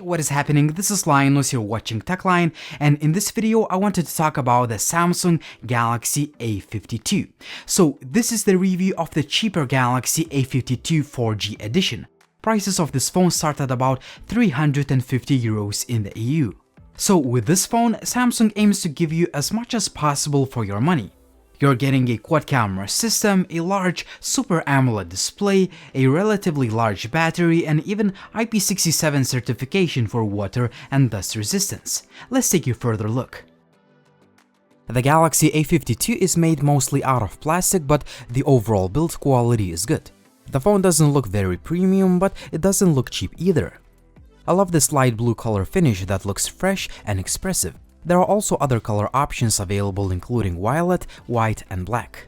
what is happening? This is Linus, you're watching TechLine, and in this video I wanted to talk about the Samsung Galaxy A52. So this is the review of the cheaper Galaxy A52 4G edition. Prices of this phone start at about 350 euros in the EU. So with this phone, Samsung aims to give you as much as possible for your money. You're getting a quad-camera system, a large Super AMOLED display, a relatively large battery, and even IP67 certification for water and dust resistance. Let's take a further look. The Galaxy A52 is made mostly out of plastic, but the overall build quality is good. The phone doesn't look very premium, but it doesn't look cheap either. I love this light blue color finish that looks fresh and expressive. There are also other color options available, including violet, white, and black.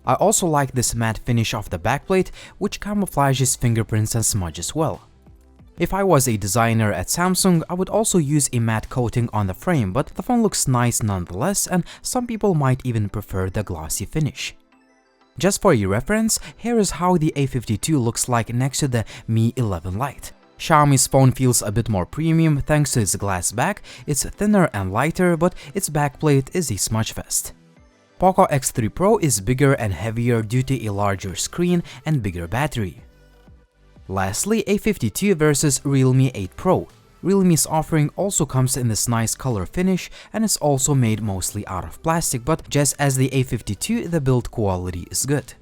I also like this matte finish of the backplate, which camouflages fingerprints and smudges well. If I was a designer at Samsung, I would also use a matte coating on the frame, but the phone looks nice nonetheless, and some people might even prefer the glossy finish. Just for your reference, here is how the A52 looks like next to the Mi 11 Lite. Xiaomi's phone feels a bit more premium thanks to its glass back. It's thinner and lighter, but its backplate is a smudge fest. Poco X3 Pro is bigger and heavier due to a larger screen and bigger battery. Lastly, A52 versus Realme 8 Pro. Realme's offering also comes in this nice color finish, and it's also made mostly out of plastic, but just as the A52, the build quality is good.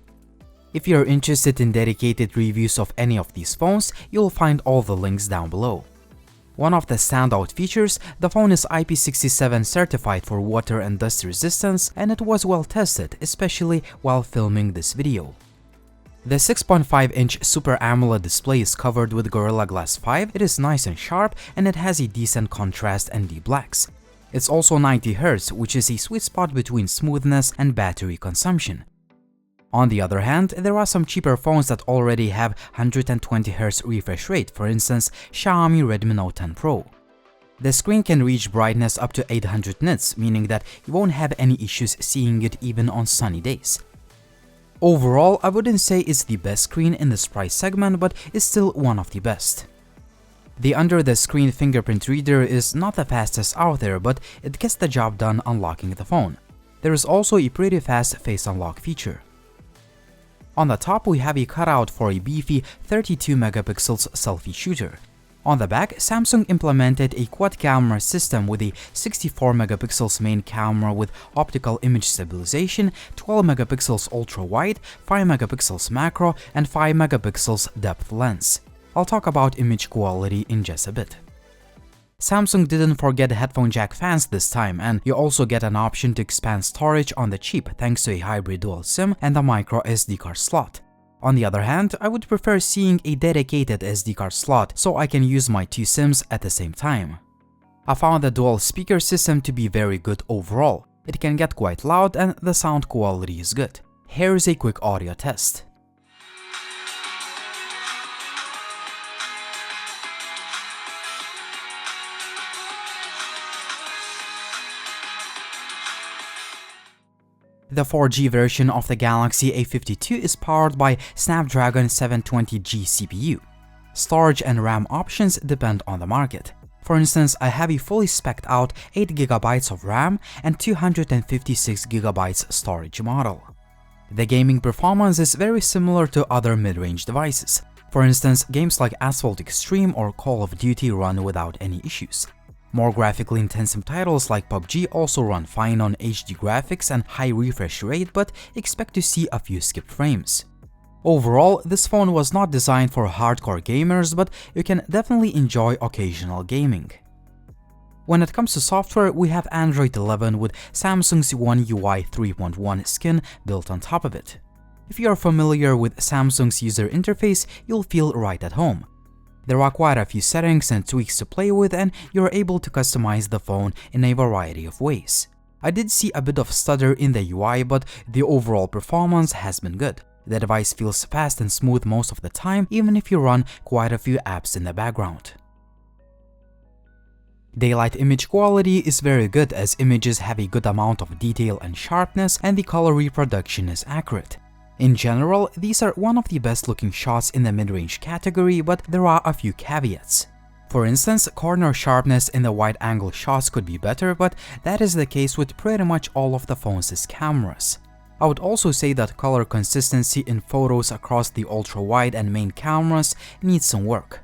If you're interested in dedicated reviews of any of these phones, you'll find all the links down below. One of the standout features, the phone is IP67 certified for water and dust resistance, and it was well tested, especially while filming this video. The 6.5-inch Super AMOLED display is covered with Gorilla Glass 5, it is nice and sharp, and it has a decent contrast and deep blacks. It's also 90Hz, which is a sweet spot between smoothness and battery consumption. On the other hand, there are some cheaper phones that already have 120Hz refresh rate, for instance, Xiaomi Redmi Note 10 Pro. The screen can reach brightness up to 800 nits, meaning that you won't have any issues seeing it even on sunny days. Overall, I wouldn't say it's the best screen in this price segment, but it's still one of the best. The under-the-screen fingerprint reader is not the fastest out there, but it gets the job done unlocking the phone. There is also a pretty fast face unlock feature. On the top, we have a cutout for a beefy 32MP selfie shooter. On the back, Samsung implemented a quad-camera system with a 64MP main camera with optical image stabilization, 12MP ultra-wide, 5MP macro, and 5MP depth lens. I'll talk about image quality in just a bit. Samsung didn't forget headphone jack fans this time, and you also get an option to expand storage on the chip thanks to a hybrid dual SIM and a micro SD card slot. On the other hand, I would prefer seeing a dedicated SD card slot so I can use my two SIMs at the same time. I found the dual speaker system to be very good overall. It can get quite loud and the sound quality is good. Here is a quick audio test. The 4G version of the Galaxy A52 is powered by Snapdragon 720G CPU. Storage and RAM options depend on the market. For instance, I have a fully spec'd out 8GB of RAM and 256GB storage model. The gaming performance is very similar to other mid-range devices. For instance, games like Asphalt Extreme or Call of Duty run without any issues. More graphically intensive titles like PUBG also run fine on HD graphics and high refresh rate, but expect to see a few skipped frames. Overall, this phone was not designed for hardcore gamers, but you can definitely enjoy occasional gaming. When it comes to software, we have Android 11 with Samsung's One UI 3.1 skin built on top of it. If you are familiar with Samsung's user interface, you'll feel right at home. There are quite a few settings and tweaks to play with, and you're able to customize the phone in a variety of ways. I did see a bit of stutter in the UI, but the overall performance has been good. The device feels fast and smooth most of the time, even if you run quite a few apps in the background. Daylight image quality is very good as images have a good amount of detail and sharpness, and the color reproduction is accurate. In general, these are one of the best looking shots in the mid-range category, but there are a few caveats. For instance, corner sharpness in the wide-angle shots could be better, but that is the case with pretty much all of the phone's cameras. I would also say that color consistency in photos across the ultra-wide and main cameras needs some work.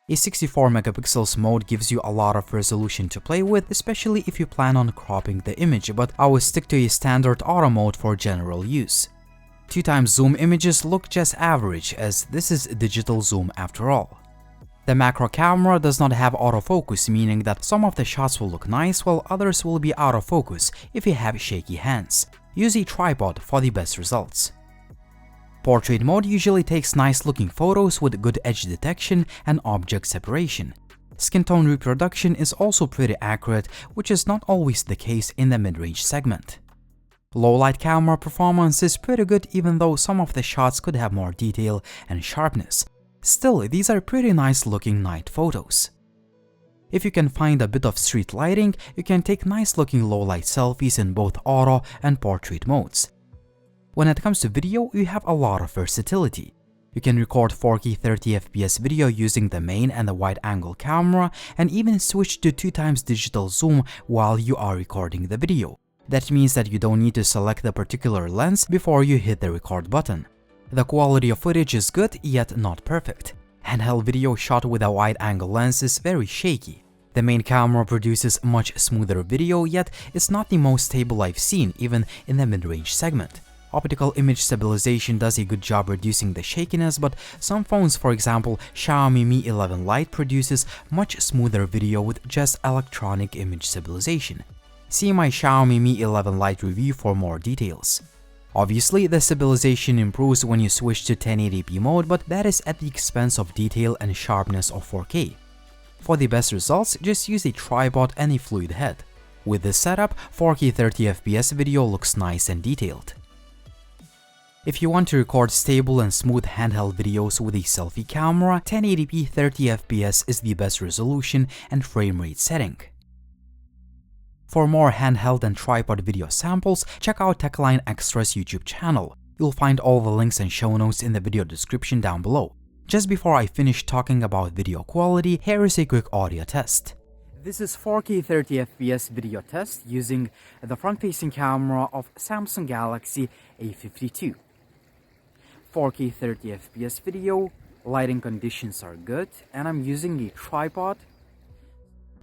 A 64 megapixels mode gives you a lot of resolution to play with, especially if you plan on cropping the image, but I would stick to a standard auto mode for general use. 2x zoom images look just average, as this is digital zoom after all. The macro camera does not have autofocus, meaning that some of the shots will look nice while others will be out of focus if you have shaky hands. Use a tripod for the best results. Portrait mode usually takes nice looking photos with good edge detection and object separation. Skin tone reproduction is also pretty accurate, which is not always the case in the mid-range segment. Low light camera performance is pretty good, even though some of the shots could have more detail and sharpness. Still, these are pretty nice looking night photos. If you can find a bit of street lighting, you can take nice looking low light selfies in both auto and portrait modes. When it comes to video, you have a lot of versatility. You can record 4K 30fps video using the main and the wide-angle camera, and even switch to 2x digital zoom while you are recording the video. That means that you don't need to select the particular lens before you hit the record button. The quality of footage is good, yet not perfect. Handheld video shot with a wide-angle lens is very shaky. The main camera produces much smoother video, yet it's not the most stable I've seen, even in the mid-range segment. Optical image stabilization does a good job reducing the shakiness, but some phones, for example Xiaomi Mi 11 Lite, produces much smoother video with just electronic image stabilization. See my Xiaomi Mi 11 Lite review for more details. Obviously, the stabilization improves when you switch to 1080p mode, but that is at the expense of detail and sharpness of 4K. For the best results, just use a tripod and a fluid head. With this setup, 4K 30fps video looks nice and detailed. If you want to record stable and smooth handheld videos with a selfie camera, 1080p 30fps is the best resolution and frame rate setting. For more handheld and tripod video samples, check out TechLine Extra's YouTube channel. You'll find all the links and show notes in the video description down below. Just before I finish talking about video quality, here is a quick audio test. This is 4K 30fps video test using the front-facing camera of Samsung Galaxy A52. 4K 30fps video, lighting conditions are good, and I'm using a tripod.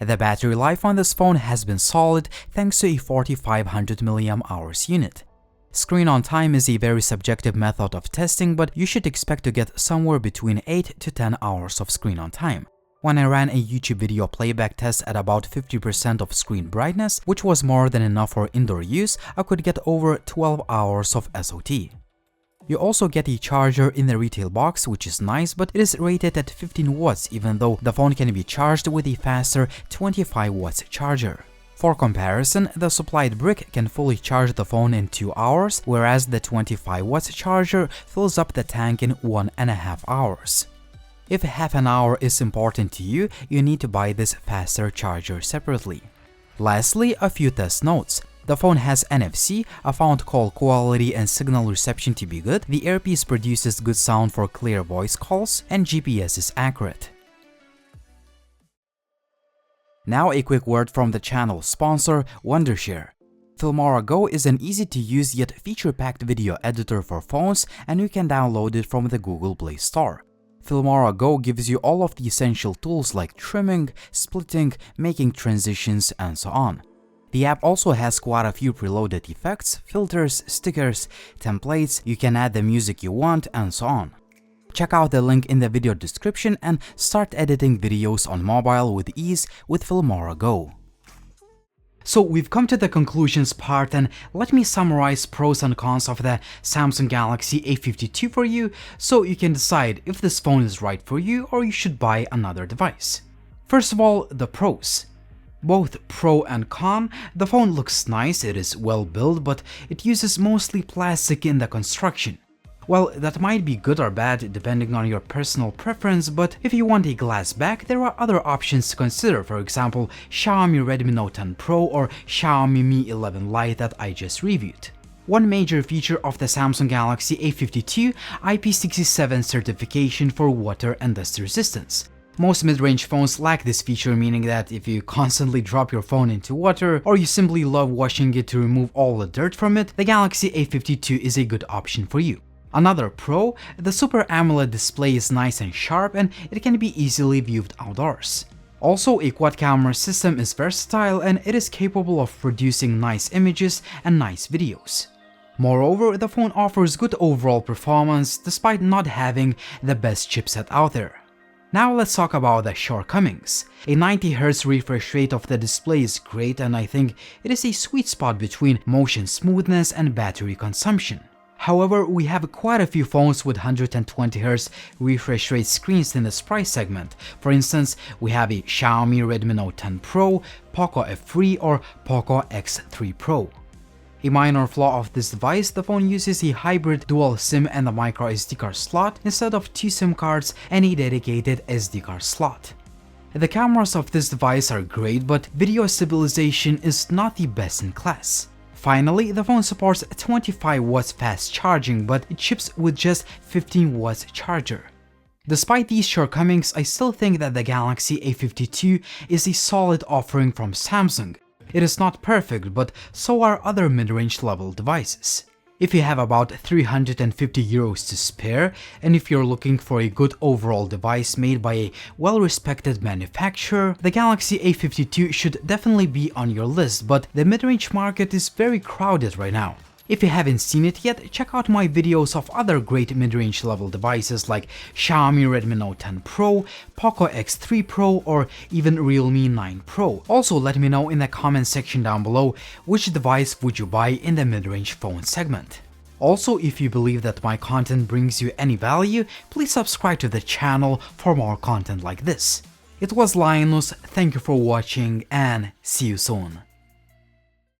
The battery life on this phone has been solid thanks to a 4500 mAh unit. Screen on time is a very subjective method of testing, but you should expect to get somewhere between 8 to 10 hours of screen on time. When I ran a YouTube video playback test at about 50% of screen brightness, which was more than enough for indoor use, I could get over 12 hours of SOT. You also get a charger in the retail box, which is nice, but it is rated at 15 watts even though the phone can be charged with a faster 25 watts charger. For comparison, the supplied brick can fully charge the phone in 2 hours, whereas the 25 watts charger fills up the tank in 1.5 hours. If half an hour is important to you, you need to buy this faster charger separately. Lastly, a few test notes. The phone has NFC, I found call quality and signal reception to be good, the earpiece produces good sound for clear voice calls, and GPS is accurate. Now a quick word from the channel sponsor, Wondershare. Filmora Go is an easy-to-use yet feature-packed video editor for phones, and you can download it from the Google Play Store. Filmora Go gives you all of the essential tools like trimming, splitting, making transitions, and so on. The app also has quite a few preloaded effects, filters, stickers, templates, you can add the music you want, and so on. Check out the link in the video description and start editing videos on mobile with ease with Filmora Go. So we've come to the conclusions part, and let me summarize pros and cons of the Samsung Galaxy A52 for you so you can decide if this phone is right for you or you should buy another device. First of all, the pros. Both pro and con, the phone looks nice, it is well built, but it uses mostly plastic in the construction. Well, that might be good or bad depending on your personal preference, but if you want a glass back, there are other options to consider, for example, Xiaomi Redmi Note 10 Pro or Xiaomi Mi 11 Lite that I just reviewed. One major feature of the Samsung Galaxy A52, IP67 certification for water and dust resistance. Most mid-range phones lack this feature, meaning that if you constantly drop your phone into water or you simply love washing it to remove all the dirt from it, the Galaxy A52 is a good option for you. Another pro, the Super AMOLED display is nice and sharp and it can be easily viewed outdoors. Also, a quad camera system is versatile and it is capable of producing nice images and nice videos. Moreover, the phone offers good overall performance despite not having the best chipset out there. Now let's talk about the shortcomings. A 90Hz refresh rate of the display is great, and I think it is a sweet spot between motion smoothness and battery consumption. However, we have quite a few phones with 120Hz refresh rate screens in this price segment. For instance, we have a Xiaomi Redmi Note 10 Pro, Poco F3 or Poco X3 Pro. A minor flaw of this device, the phone uses a hybrid dual SIM and a micro SD card slot instead of 2 SIM cards and a dedicated SD card slot. The cameras of this device are great, but video stabilization is not the best in class. Finally, the phone supports 25 watts fast charging, but it ships with just 15 watts charger. Despite these shortcomings, I still think that the Galaxy A52 is a solid offering from Samsung. It is not perfect, but so are other mid-range level devices. If you have about 350 euros to spare, and if you're looking for a good overall device made by a well-respected manufacturer, the Galaxy A52 should definitely be on your list, but the mid-range market is very crowded right now. If you haven't seen it yet, check out my videos of other great mid-range level devices like Xiaomi Redmi Note 10 Pro, Poco X3 Pro or even Realme 9 Pro. Also let me know in the comment section down below which device would you buy in the mid-range phone segment. Also, if you believe that my content brings you any value, please subscribe to the channel for more content like this. It was Linus, thank you for watching and see you soon.